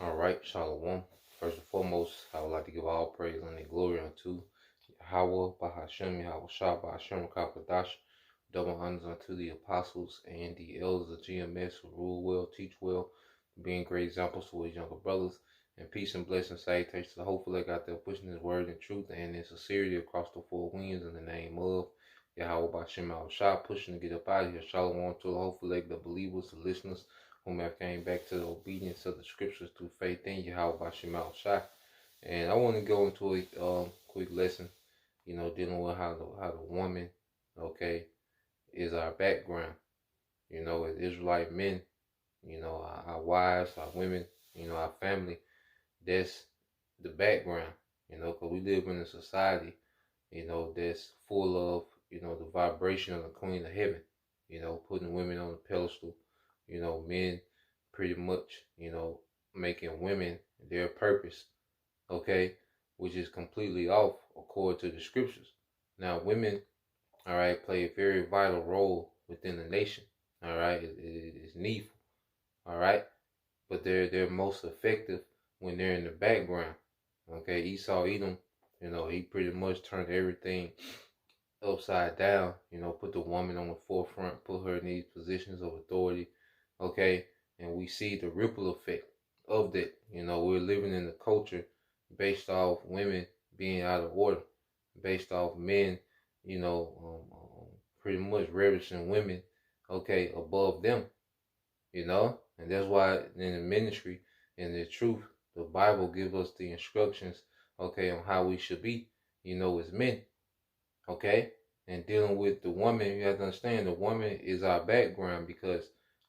All right, Shalom. First and foremost, I would like to give all praise and glory unto Yahweh, Bahashem, Yahweh Shah, Bahashem, Kakadash. Double honors unto the apostles and the elders of GMS who rule well, teach well, being great examples to his younger brothers. And peace and blessing salutations to the hopeful that got there pushing his word and truth and in sincerity across the four winds in the name of Yahweh, Bahashem, Yahweh Shah, pushing to get up out of here. Shalom to the hopeful leg, the believers, the listeners, whom have came back to the obedience of the scriptures through faith in Yahweh Bashim Al Shah. And I want to go into a quick lesson, dealing with how the woman, okay, is our background. As Israelite men, our wives, our women, our family, that's the background, because we live in a society, that's full of, the vibration of the Queen of Heaven, putting women on the pedestal, men pretty much, making women their purpose, okay, which is completely off according to the scriptures. Now, women, all right, play a very vital role within the nation, all right, it's needful, all right, but they're most effective when they're in the background, okay. Esau Edom, he pretty much turned everything upside down, put the woman on the forefront, put her in these positions of authority, okay? And we see the ripple effect of that. We're living in a culture based off women being out of order, based off men, pretty much reverencing women, okay, above them, and that's why in the ministry and the truth, the Bible gives us the instructions, okay, on how we should be, as men, okay? And dealing with the woman, you have to understand the woman is our background because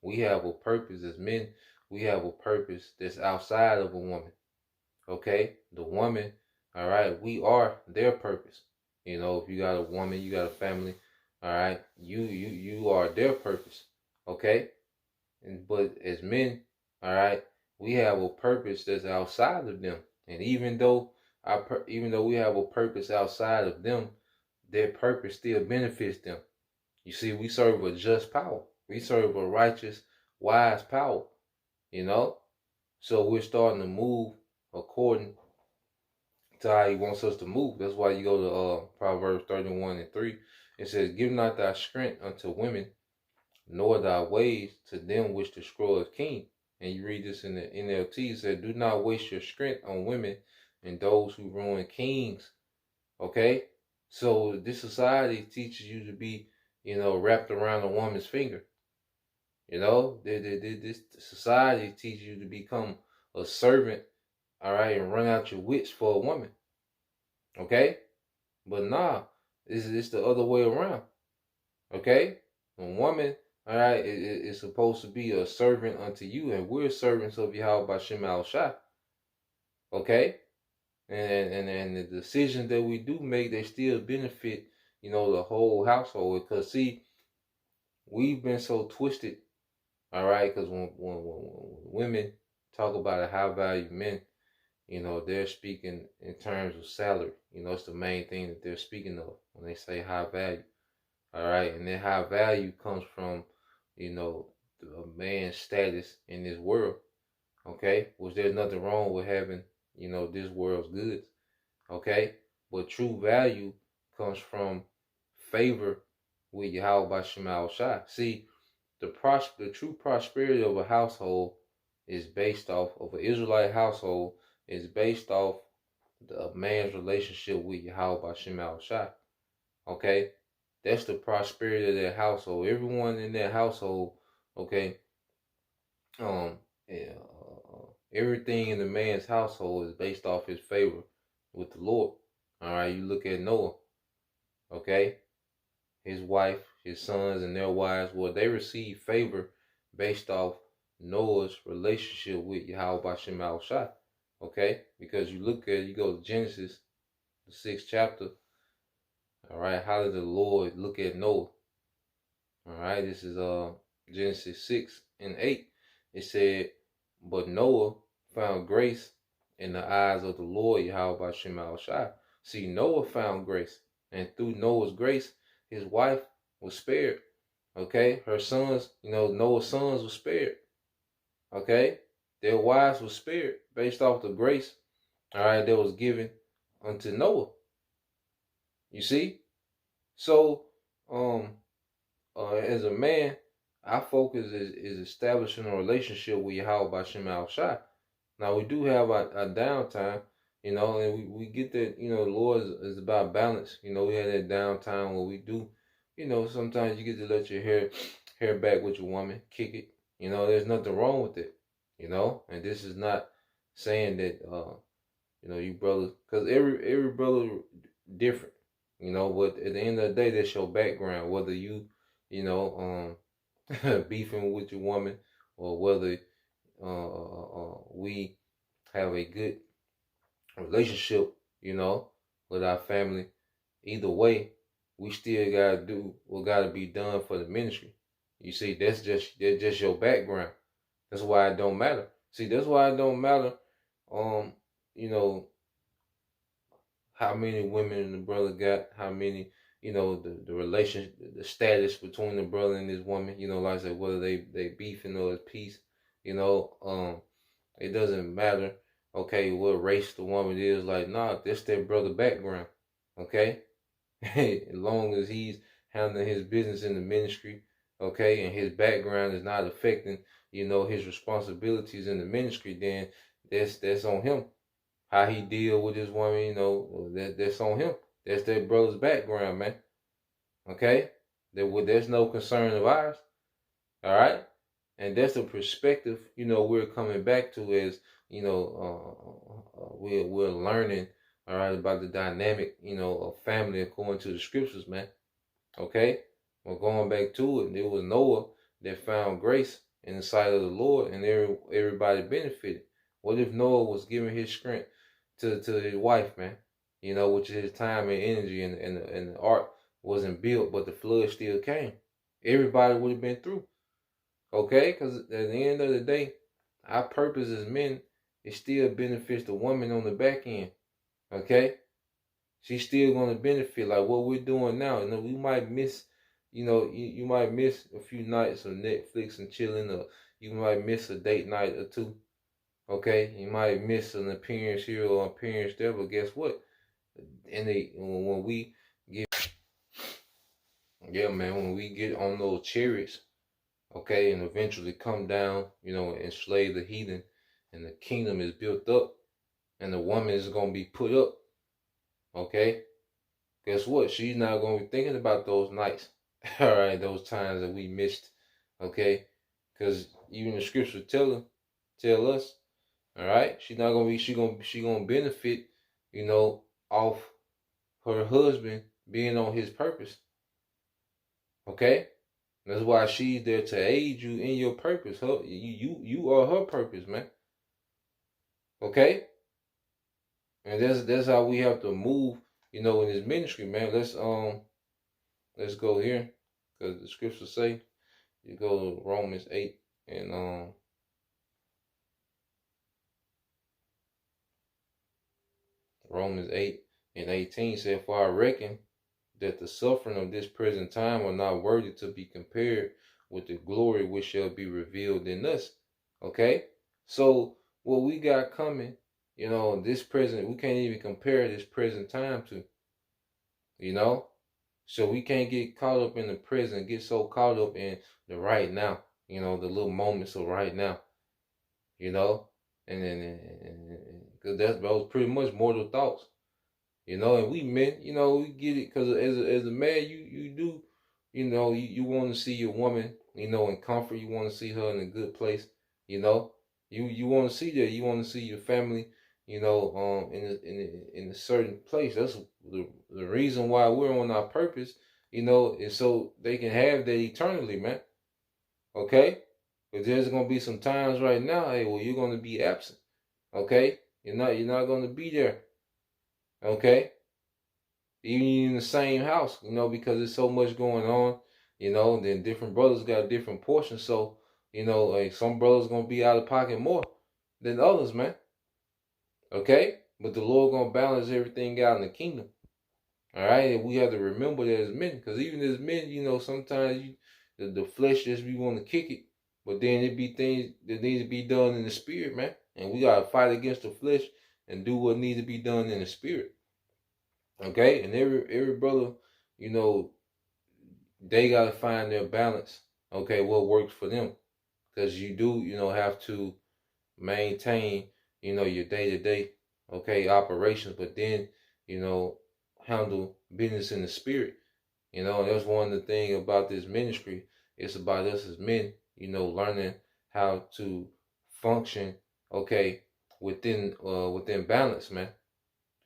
we have a purpose as men. We have a purpose that's outside of a woman, okay? The woman, all right, we are their purpose. If you got a woman, you got a family, all right, you are their purpose, okay? But as men, all right, we have a purpose that's outside of them. And even though we have a purpose outside of them, their purpose still benefits them. You see, we serve a just power. We serve a righteous, wise power, you know? So we're starting to move according to how he wants us to move. That's why you go to Proverbs 31:3. It says, give not thy strength unto women, nor thy ways to them which destroy a king. And you read this in the NLT, it said, do not waste your strength on women and those who ruin kings. Okay? So this society teaches you to be, wrapped around a woman's finger. This society teaches you to become a servant, all right, and run out your wits for a woman. Okay? But nah, it's the other way around. Okay? A woman, all right, is supposed to be a servant unto you, and we're servants of Yahweh Bashim Al Shah. Okay? And the decisions that we do make, they still benefit, the whole household. Because see, we've been so twisted, all right. Because when women talk about a high value men, they're speaking in terms of salary. It's the main thing that they're speaking of when they say high value, all right. And then high value comes from, a man's status in this world, okay. Which there's nothing wrong with having, this world's goods. Okay? But true value comes from favor with Yahweh Bashim Al Shai. See, the true prosperity of a household is based off of an Israelite household is based off the man's relationship with Yahweh Bashim Al Shai. Okay? That's the prosperity of that household. Everyone in that household, okay, yeah, everything in the man's household is based off his favor with the Lord. All right, you look at Noah, okay? His wife, his sons, and their wives, well, they received favor based off Noah's relationship with Yahweh Bashim Al Shai, okay? Because you go to Genesis, the 6th chapter, all right? How did the Lord look at Noah? All right, this is Genesis 6:8. It said, but Noah found grace in the eyes of the Lord Yahweh Bashim Al Shai. See, Noah found grace, and through Noah's grace, his wife was spared. Okay, her sons, Noah's sons were spared. Okay, their wives were spared based off the grace, all right, that was given unto Noah. You see? So, as a man, our focus is establishing a relationship with Yahweh Bashim Al Shai. Now, we do have our downtime, and we get that, the Lord is about balance. We have that downtime where we do, sometimes you get to let your hair back with your woman, kick it. There's nothing wrong with it, and this is not saying that, you brothers, because every brother different, but at the end of the day, that's your background, whether you, beefing with your woman, or whether we have a good relationship, with our family. Either way, we still gotta do what gotta be done for the ministry. You see, that's just your background. That's why it don't matter. See, that's why it don't matter. You know, how many women the brother got, how many, the relation, the status between the brother and his woman, like I said, whether they beefing or it's peace, it doesn't matter, okay, what race the woman is, like, nah, that's their brother background, okay? As long as he's handling his business in the ministry, okay, and his background is not affecting, his responsibilities in the ministry, then that's on him. How he deal with his woman, that's on him. That's that brother's background, man. Okay? There's no concern of ours. All right? And that's the perspective, we're coming back to as, we're learning, all right, about the dynamic, of family according to the scriptures, man. Okay? Well, going back to it, there was Noah that found grace in the sight of the Lord, and everybody benefited. What if Noah was giving his strength to his wife, man? Which is his time and energy, and the ark wasn't built, but the flood still came. Everybody would have been through. Okay? Because at the end of the day, our purpose as men, it still benefits the woman on the back end. Okay? She's still going to benefit, like what we're doing now. We might miss, you might miss a few nights of Netflix and chilling, or you might miss a date night or two. Okay? You might miss an appearance here or appearance there, but guess what? When we get, when we get on those chariots, okay, and eventually come down, and enslave the heathen, and the kingdom is built up, and the woman is going to be put up, okay? Guess what? She's not going to be thinking about those nights, all right, those times that we missed, okay? Because even the scripture tell us, all right, she's not going to be, she going to benefit, off her husband being on his purpose, okay? That's why she's there to aid you in your purpose. You are her purpose, man. Okay? And that's how we have to move, in this ministry, man. Let's go here. Because the scriptures say, you go to Romans 8 and Romans 8 and 18 said, "For I reckon that the suffering of this present time are not worthy to be compared with the glory which shall be revealed in us." Okay? So what we got coming, this present, we can't even compare this present time to, so we can't get caught up in the present, get so caught up in the right now, the little moments of right now, and because those pretty much mortal thoughts. And we men, we get it, because as a man, you do, you want to see your woman, in comfort. You want to see her in a good place, you want to see that. You want to see your family, in a certain place. That's the reason why we're on our purpose, is so they can have that eternally, man. Okay? But there's gonna be some times right now, hey, well, you're gonna be absent. Okay? You're not gonna be there. Okay? Even in the same house, because there's so much going on, then different brothers got different portions. So, like some brothers gonna be out of pocket more than others, man. Okay? But the Lord gonna balance everything out in the kingdom. All right? And we have to remember that as men, because even as men, sometimes the flesh just we want to kick it. But then it be things that need to be done in the spirit, man. And we gotta fight against the flesh and do what needs to be done in the spirit. Okay? And every brother, you know, they gotta find their balance. Okay, what works for them. Because you do, have to maintain, your day-to-day, okay, operations, but then, handle business in the spirit. That's one of the things about this ministry. It's about us as men, learning how to function, okay, within balance, man.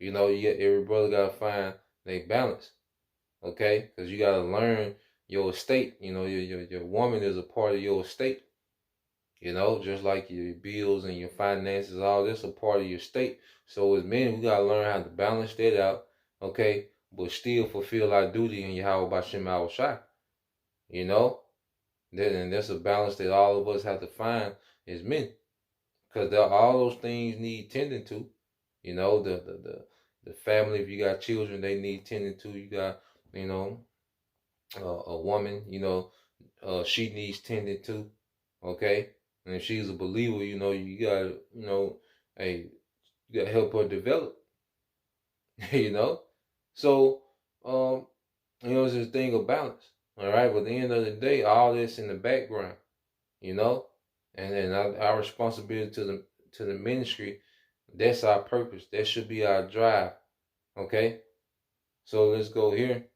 Every brother gotta find their balance, okay, because you gotta learn your estate. Your woman is a part of your estate. Just like your bills and your finances, all this a part of your state. So as men, we gotta learn how to balance that out, okay, but still fulfill our duty in Yahweh B'Shem Shai. And that's a balance that all of us have to find as men, because all those things need tending to. The family, if you got children, they need tending to. You got, a woman, she needs tending to, okay. And if she's a believer, you gotta, hey, you gotta help her develop. So, it's this thing of balance. All right, but at the end of the day, all this in the background, and then our responsibility to the ministry, that's our purpose. That should be our drive. Okay, so let's go here,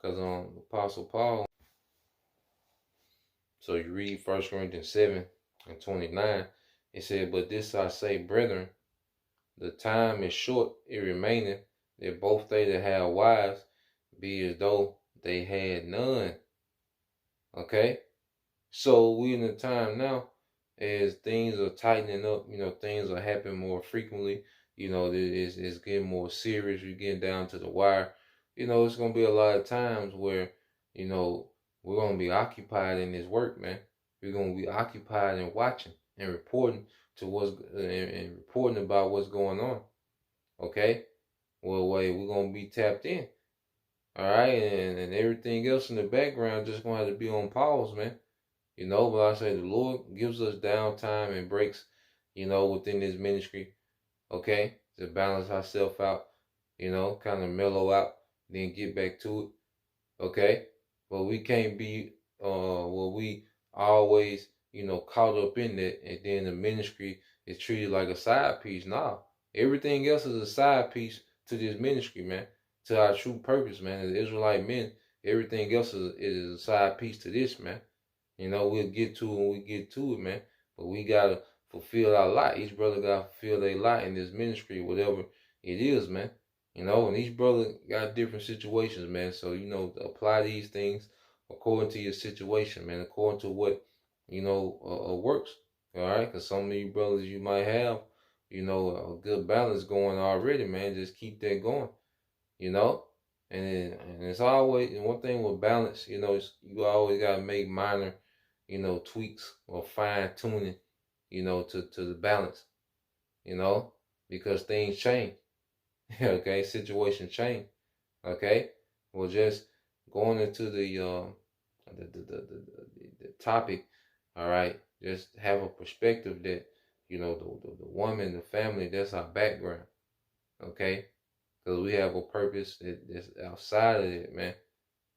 because Apostle Paul. So you read 1 Corinthians 7:29. It said, "But this I say, brethren, the time is short, it remaineth, that both they that have wives be as though they had none." Okay? So we in the time now, as things are tightening up, things are happening more frequently, it's getting more serious, you're getting down to the wire. It's going to be a lot of times where, we're going to be occupied in this work, man. We're going to be occupied in watching and reporting to and reporting about what's going on. Okay? Well, wait, we're going to be tapped in. All right? And everything else in the background just going to have to be on pause, man. But I say the Lord gives us downtime and breaks, within this ministry, okay, to balance ourselves out, kind of mellow out, then get back to it, okay. But we can't be, we always, caught up in that, and then the ministry is treated like a side piece. Nah, everything else is a side piece to this ministry, man, to our true purpose, man. As Israelite men, everything else is a side piece to this, man. We'll get to it when we get to it, man. But we gotta fulfill our lot. Each brother gotta fulfill their lot in this ministry, whatever it is, man. And each brother got different situations, man. So, apply these things according to your situation, man, according to what, works. All right? Because some of you brothers, you might have, a good balance going already, man. Just keep that going, And it's always, one thing with balance, you always got to make minor, tweaks or fine tuning, to the balance, because things change. Okay, situation change. Okay, well, just going into the topic. All right, just have a perspective that the woman, the family, that's our background. Okay, because we have a purpose that's outside of it, man.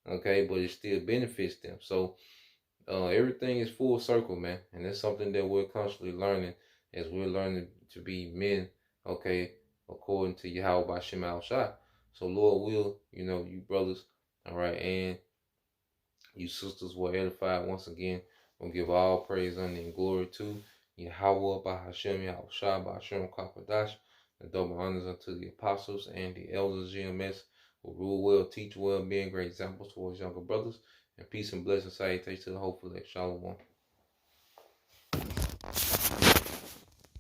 Okay, but it still benefits them. So everything is full circle, man, and that's something that we're constantly learning as we're learning to be men. Okay, according to Yahweh B'Shem Shai. So Lord will, you brothers, all right, and you sisters were edified once again. We'll give all praise, honor, and glory to Yahweh B'Hashem Yahushua B'Hashem Kakwadash. And double honors unto the apostles and the elders GMS who rule well, teach well, being great examples towards younger brothers. And peace and blessings, salutations to the hopeful elect. Shalom.